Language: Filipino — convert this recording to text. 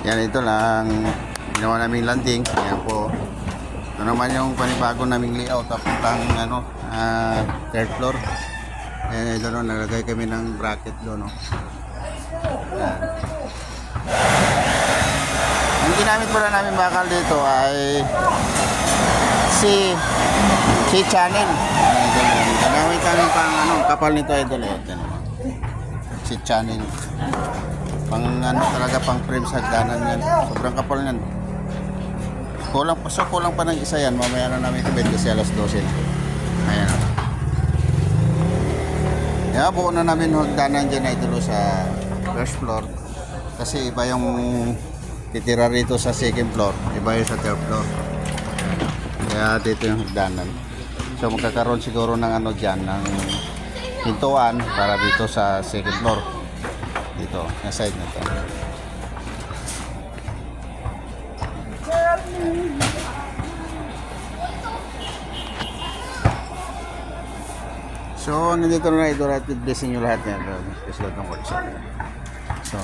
Yan, ito lang ginawa naming landing. Yan po. Ito naman yung panibago naming layout papuntang third floor. Ayan, ito no, naglagay kami ng bracket doon, no. Yan. Ang ginamit pala namin bakal dito ay si channel. Ginamit namin pang kapal nito idol. Ito, si channel. Pang talaga pang frame sa hagdanan yan. Sobrang kapal yan. Kulang pa ng isa yan. Mamaya na namin ito kasi alas 12 na. Ayan. Kaya buo na namin hagdanan dyan na ito sa first floor. Kasi iba yung titira rito sa second floor. Iba yung sa third floor. Kaya dito yung hagdanan. So magkakaroon siguro ng dyan, ng pintuan para dito sa second floor. Dito, na side na to. So, nandito na ito at blessing nyo lahat yan. Kasi lahat ng workshop. So,